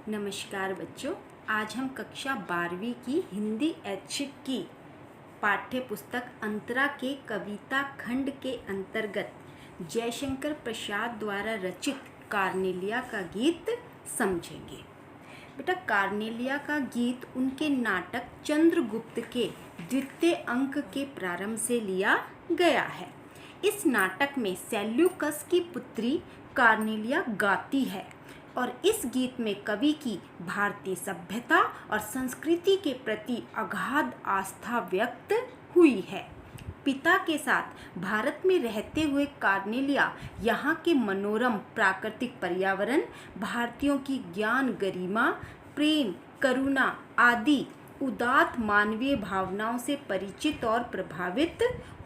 नमस्कार बच्चों, आज हम कक्षा 12वीं की हिंदी ऐच्छिक की पाठ्य पुस्तक अंतरा के कविता खंड के अंतर्गत जयशंकर प्रसाद द्वारा रचित कार्नेलिया का गीत समझेंगे। बेटा, कार्नेलिया का गीत उनके नाटक चंद्रगुप्त के द्वितीय अंक के प्रारंभ से लिया गया है। इस नाटक में सेल्यूकस की पुत्री कार्नेलिया गाती है और इस गीत में कवि की भारतीय सभ्यता और संस्कृति के प्रति अगाध आस्था व्यक्त हुई है। पिता के साथ भारत में रहते हुए कार्नेलिया यहाँ के मनोरम प्राकृतिक पर्यावरण, भारतीयों की ज्ञान गरिमा, प्रेम, करुणा आदि उदात्त मानवीय भावनाओं से परिचित और प्रभावित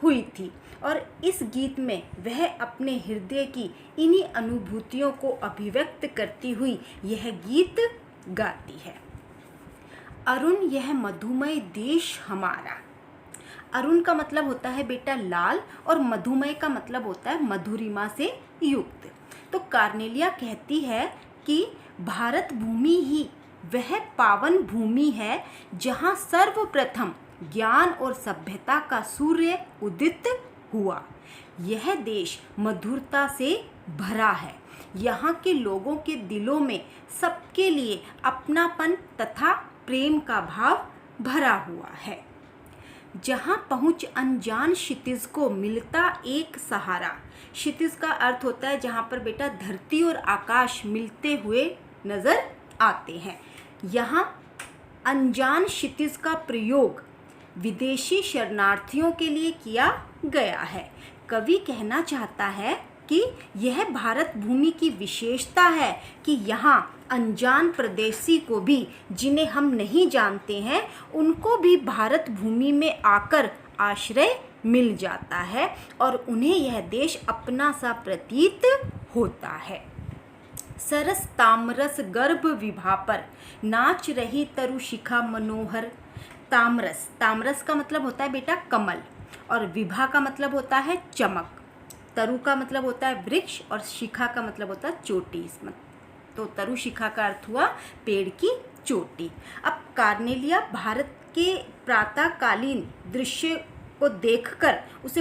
हुई थी और इस गीत में वह अपने हृदय की इन्हीं अनुभूतियों को अभिव्यक्त करती हुई यह गीत गाती है। अरुण यह मधुमय देश हमारा। अरुण का मतलब होता है बेटा लाल और मधुमय का मतलब होता है मधुरिमा से युक्त। तो कार्नेलिया कहती है कि भारत भूमि ही वह पावन भूमि है जहाँ सर्वप्रथम ज्ञान और सभ्यता का सूर्य उदित हुआ। यह देश मधुरता से भरा है। यहाँ के लोगों के दिलों में सबके लिए अपनापन तथा प्रेम का भाव भरा हुआ है। जहाँ पहुँच अनजान क्षितिज को मिलता एक सहारा। क्षितिज का अर्थ होता है जहाँ पर बेटा धरती और आकाश मिलते हुए नजर आते हैं। यहाँ अनजान क्षितिज का प्रयोग विदेशी शरणार्थियों के लिए किया गया है। कवि कहना चाहता है कि यह भारत भूमि की विशेषता है कि यहाँ अनजान प्रदेशी को भी, जिन्हें हम नहीं जानते हैं, उनको भी भारत भूमि में आकर आश्रय मिल जाता है और उन्हें यह देश अपना सा प्रतीत होता है। सरस तामरस गर्भ विभा पर नाच रही तरु शिखा मनोहर। तामरस, तामरस का मतलब होता है बेटा कमल और विभा का मतलब होता है चमक। तरु का मतलब होता है वृक्ष और शिखा का मतलब होता है चोटी। तो तरु शिखा का अर्थ हुआ पेड़ की चोटी। अब कार्नेलिया भारत के प्रातःकालीन दृश्य को देखकर उसे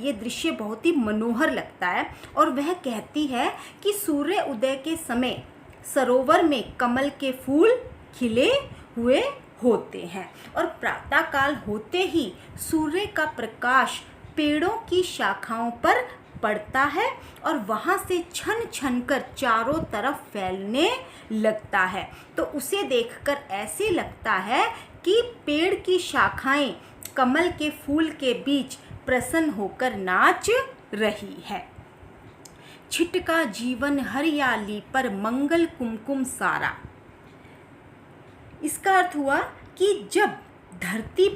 ये दृश्य बहुत ही मनोहर लगता है और वह कहती है कि सूर्य उदय के समय सरोवर में कमल के फूल खिले हुए होते हैं और प्रातःकाल होते ही सूर्य का प्रकाश पेड़ों की शाखाओं पर पड़ता है और वहाँ से छन छन कर चारों तरफ फैलने लगता है। तो उसे देखकर ऐसे लगता है कि पेड़ की शाखाएं कमल के फूल के बीच प्रसन्न होकर नाच रही है। छिटका जीवन हरियाली पर मंगल कुमकुम सारा। इसका अर्थ हुआ कि जब धरती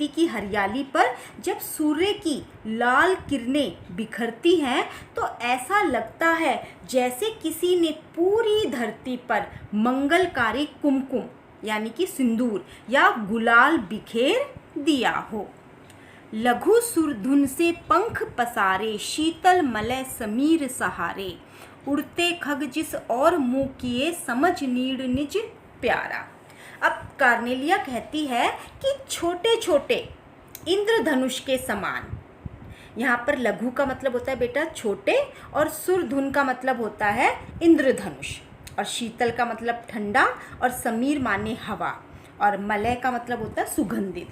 की हरियाली पर जब सूर्य की लाल किरणें बिखरती हैं तो ऐसा लगता है जैसे किसी ने पूरी धरती पर मंगलकारी कुमकुम यानी कि सिंदूर या गुलाल बिखेर दिया हो। लघु सुरधुन से पंख पसारे शीतल मलय समीर सहारे। उड़ते खग जिस और मुँह किए समझ नीड़ निज प्यारा। अब कार्नेलिया कहती है कि छोटे छोटे इंद्रधनुष के समान। यहाँ पर लघु का मतलब होता है बेटा छोटे और सुरधुन का मतलब होता है इंद्रधनुष और शीतल का मतलब ठंडा और समीर माने हवा और मलय का मतलब होता है सुगंधित।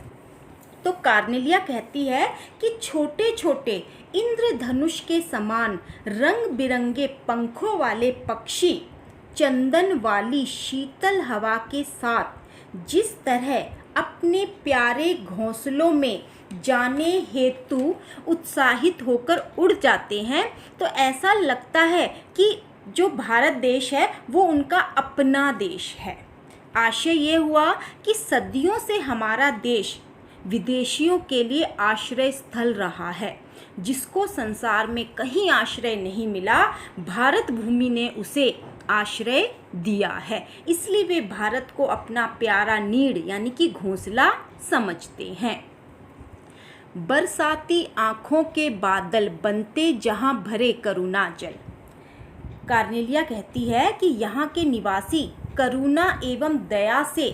तो कार्नेलिया कहती है कि छोटे छोटे इंद्रधनुष के समान रंग बिरंगे पंखों वाले पक्षी चंदन वाली शीतल हवा के साथ जिस तरह अपने प्यारे घोंसलों में जाने हेतु उत्साहित होकर उड़ जाते हैं, तो ऐसा लगता है कि जो भारत देश है वो उनका अपना देश है। आशय ये हुआ कि सदियों से हमारा देश विदेशियों के लिए आश्रय स्थल रहा है। जिसको संसार में कहीं आश्रय नहीं मिला, भारत भूमि ने उसे आश्रय दिया है। इसलिए वे भारत को अपना प्यारा नीड़ यानी कि घोंसला समझते हैं। बरसाती आँखों के बादल बनते जहाँ भरे करुणा जल। कार्नेलिया कहती है कि यहाँ के निवासी करुणा एवं दया से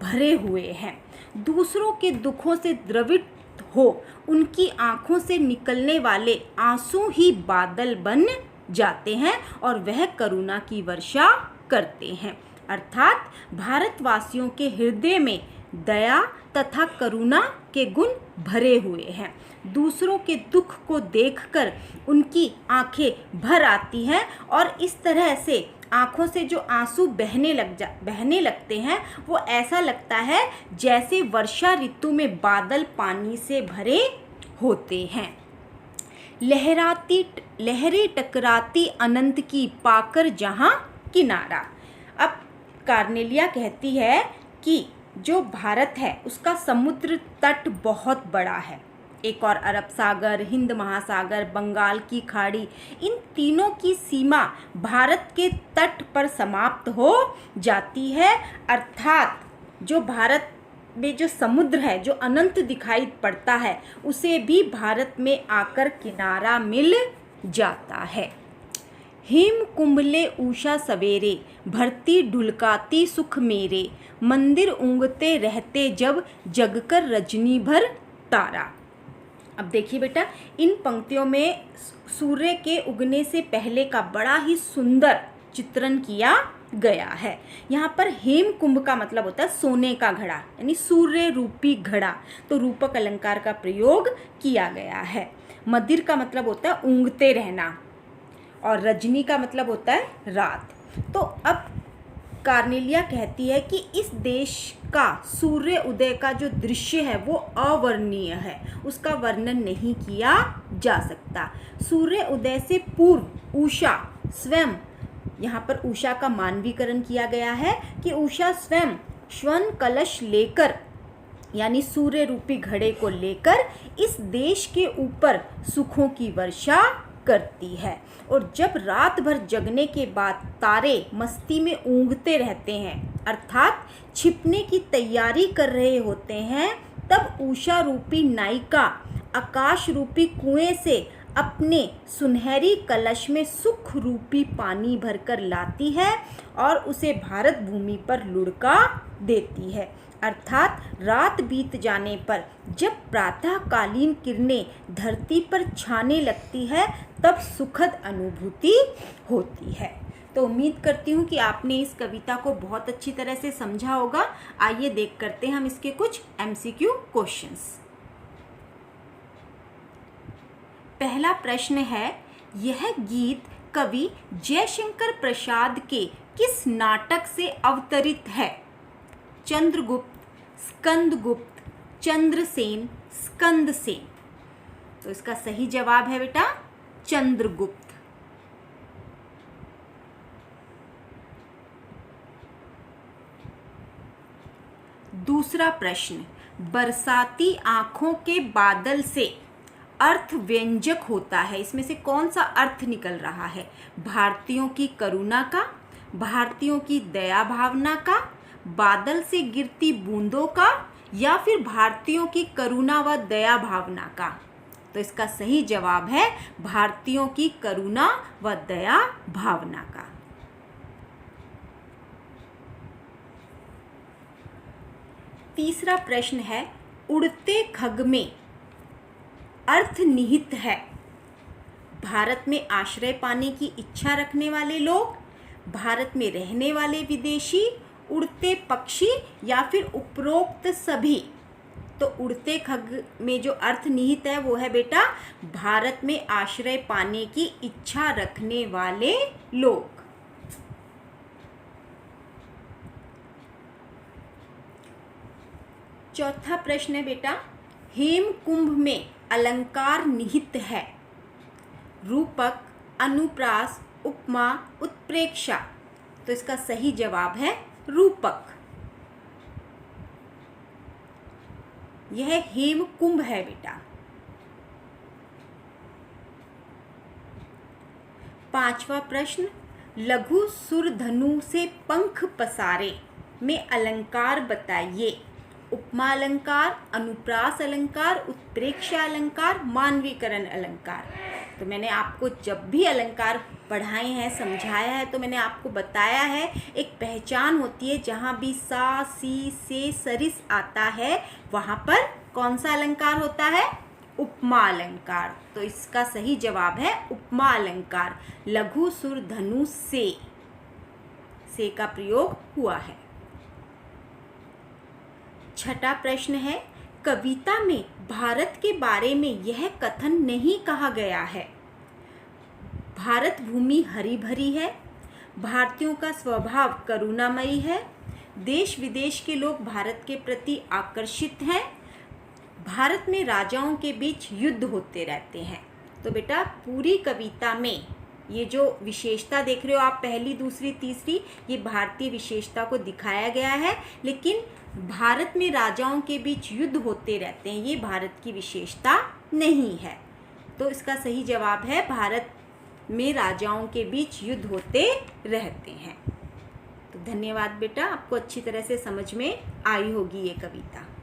भरे हुए हैं। दूसरों के दुखों से द्रवित हो उनकी आंखों से निकलने वाले आंसू ही बादल बन जाते हैं और वह करुणा की वर्षा करते हैं। अर्थात भारतवासियों के हृदय में दया तथा करुणा के गुण भरे हुए हैं। दूसरों के दुख को देखकर उनकी आंखें भर आती हैं और इस तरह से आँखों से जो आंसू बहने लगते हैं वो ऐसा लगता है जैसे वर्षा ऋतु में बादल पानी से भरे होते हैं। लहरें टकराती अनंत की पाकर जहाँ किनारा। अब कार्नेलिया कहती है कि जो भारत है उसका समुद्र तट बहुत बड़ा है। एक और अरब सागर, हिंद महासागर, बंगाल की खाड़ी, इन तीनों की सीमा भारत के तट पर समाप्त हो जाती है। अर्थात जो भारत में जो समुद्र है, जो अनंत दिखाई पड़ता है, उसे भी भारत में आकर किनारा मिल जाता है। हिम कुंभले उषा सवेरे, भरती ढुलकाती सुख मेरे, मंदिर ऊँगते रहते जब जगकर रजनी भर तारा। अब देखिए बेटा, इन पंक्तियों में सूर्य के उगने से पहले का बड़ा ही सुंदर चित्रण किया गया है। यहाँ पर हेम कुंभ का मतलब होता है सोने का घड़ा, यानी सूर्य रूपी घड़ा, तो रूपक अलंकार का प्रयोग किया गया है। मदिर का मतलब होता है ऊँगते रहना और रजनी का मतलब होता है रात। तो अब कार्नेलिया कहती है कि इस देश का सूर्य उदय का जो दृश्य है वो अवर्णनीय है, उसका वर्णन नहीं किया जा सकता। सूर्य उदय से पूर्व उषा स्वयं, यहाँ पर उषा का मानवीकरण किया गया है कि उषा स्वयं स्वर्ण कलश लेकर, यानी सूर्य रूपी घड़े को लेकर इस देश के ऊपर सुखों की वर्षा करती है। और जब रात भर जगने के बाद तारे मस्ती में ऊँगते रहते हैं, अर्थात छिपने की तैयारी कर रहे होते हैं, तब उषा रूपी नायिका आकाश रूपी कुएं से अपने सुनहरी कलश में सुख रूपी पानी भरकर लाती है और उसे भारत भूमि पर लुढ़का देती है। अर्थात रात बीत जाने पर जब प्रातःकालीन किरणें धरती पर छाने लगती है तब सुखद अनुभूति होती है। तो उम्मीद करती हूँ कि आपने इस कविता को बहुत अच्छी तरह से समझा होगा। आइए देख करते हैं हम इसके कुछ MCQ क्वेश्चंस। पहला प्रश्न है, यह गीत कवि जयशंकर प्रसाद के किस नाटक से अवतरित है? चंद्रगुप्त, स्कंदगुप्त, चंद्रसेन, स्कंदसेन। तो इसका सही जवाब है बेटा चंद्रगुप्त। दूसरा प्रश्न, बरसाती आंखों के बादल से अर्थ व्यंजक होता है, इसमें से कौन सा अर्थ निकल रहा है? भारतीयों की करुणा का, भारतीयों की दया भावना का, बादल से गिरती बूंदों का, या फिर भारतीयों की करुणा व दया भावना का? तो इसका सही जवाब है भारतीयों की करुणा व दया भावना का। तीसरा प्रश्न है, उड़ते खग में अर्थ निहित है? भारत में आश्रय पाने की इच्छा रखने वाले लोग, भारत में रहने वाले विदेशी, उड़ते पक्षी, या फिर उपरोक्त सभी? तो उड़ते खग में जो अर्थ निहित है वो है बेटा भारत में आश्रय पाने की इच्छा रखने वाले लोग। चौथा प्रश्न है बेटा, हेम कुंभ में अलंकार निहित है? रूपक, अनुप्रास, उपमा, उत्प्रेक्षा? तो इसका सही जवाब है रूपक। यह हेम कुंभ है बेटा। पांचवा प्रश्न, लघु सुरधनु से पंख पसारे में अलंकार बताइए? उपमा अलंकार, अनुप्रास अलंकार, उत्प्रेक्षा अलंकार, मानवीकरण अलंकार? तो मैंने आपको जब भी अलंकार पढ़ाए हैं, समझाया है, तो मैंने आपको बताया है एक पहचान होती है, जहाँ भी सा, सी, से, सरिस आता है वहाँ पर कौन सा अलंकार होता है? उपमा अलंकार। तो इसका सही जवाब है उपमा अलंकार। लघु सुर धनु से का प्रयोग हुआ है। छठा प्रश्न है, कविता में भारत के बारे में यह कथन नहीं कहा गया है। भारत भूमि हरी भरी है, भारतीयों का स्वभाव करुणामयी है, देश विदेश के लोग भारत के प्रति आकर्षित हैं, भारत में राजाओं के बीच युद्ध होते रहते हैं। तो बेटा पूरी कविता में ये जो विशेषता देख रहे हो आप, पहली, दूसरी, तीसरी, ये भारतीय विशेषता को दिखाया गया है, लेकिन भारत में राजाओं के बीच युद्ध होते रहते हैं, ये भारत की विशेषता नहीं है। तो इसका सही जवाब है भारत में राजाओं के बीच युद्ध होते रहते हैं। तो धन्यवाद बेटा, आपको अच्छी तरह से समझ में आई होगी ये कविता।